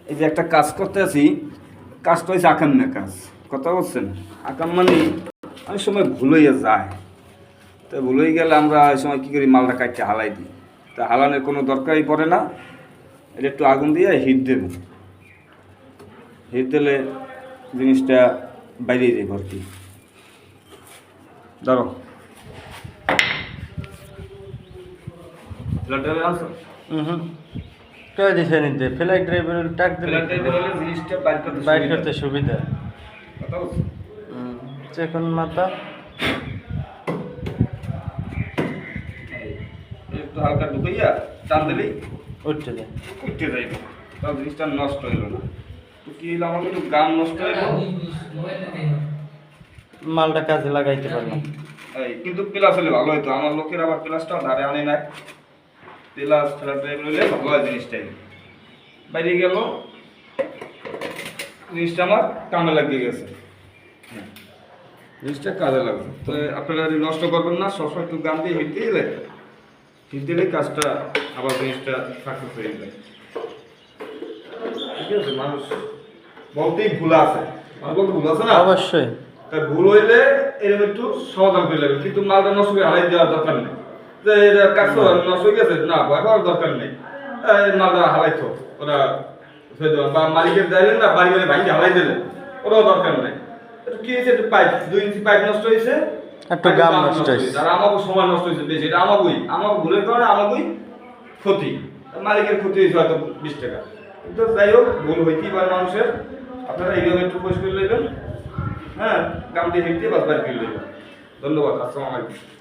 এই যে একটা কাজ করতে আছি, কাজটা হচ্ছে আকাম না কাজ, কথা বলছেন? আকাম মানে অনেক সময় ভুল হইয়া যায়। তো ভুল হয়ে গেলে আমরা ওই সময় কী করি, মালটা কাটতে হালাই দিই। তা হালানোর কোনো দরকারই পড়ে না, এটা একটু আগুন দিয়ে হিট দেবেন। হিট দিলে জিনিসটা বাইরে যায় ভর্তি। ধরো কই দিছে নিতে ফ্লাইট ড্রাইভার টাক দিলে জিনিসটা বাইর করতে সুবিধা। কথা বলছেন? চেকন মাথা একটু হালকা ঢুকাইয়া টান দিলেই উঠতে যায়। উঠতে যাইব, তাও জিনিসটা নষ্ট হইল না। তো কি হইলো, আমার কিন্তু গান নষ্ট হইল, মালটা কাজে লাগাইতে পারলাম। এই কিন্তু প্লাস হলে ভালো হইতো। আমার লোকের আবার প্লাসটা ধারে আনে নাই, প্লাস ফেলার ড্রাইভার হইলে ভালো হয়। জিনিসটাই বাইরে গেল, জিনিসটা আমার কামে লাগিয়ে গেছে, জিনিসটা কাজে লাগবে। তো আপনারা নষ্ট করবেন না, সবসময় একটু গান দিয়ে হিট দিয়ে দিলে, হিট দিলে কাজটা আবার জিনিসটা সাকসেস হয়ে যায়। ঠিক আছে, মানুষ বলতেই ভুল আছে, মানুষ বলতে ভুল আছে না, অবশ্যই। তাই ভুল হইলে এরকম একটু সমাধান করে নেবে, কিন্তু মালটা নষ্ট করে হারাই দেওয়ার দরকার নেই। যে এটা কাজ নষ্ট হয়ে গেছে, না ভয় পাওয়ার দরকার নেই। মালটা হারাইতো ওরা বা মালিকের যাইলেন না, বাড়ি বাড়ি ভাঙিয়ে হারাই দিলেন, ওরাও দরকার নেই। একটু কি হয়েছে, একটু পাইপ 2 ইঞ্চি পাইপ নষ্ট হয়েছে, একটু গাম নষ্ট হয়েছে, আর আমাকে সময় নষ্ট হয়েছে বেশি। এটা আমাকে ভুলের কারণে আমাকেই ক্ষতি, মালিকের ক্ষতি হয়েছে হয়তো 20 টাকা। কিন্তু যাই হোক, ভুল হইতেই পারে মানুষের। আপনারা এইভাবে একটু পরিষ্কার নেবেন, হ্যাঁ, গাম দিয়ে হেঁটে বাস বাড়ি ফিরে নেবেন। ধন্যবাদ, আসসালামু আলাইকুম।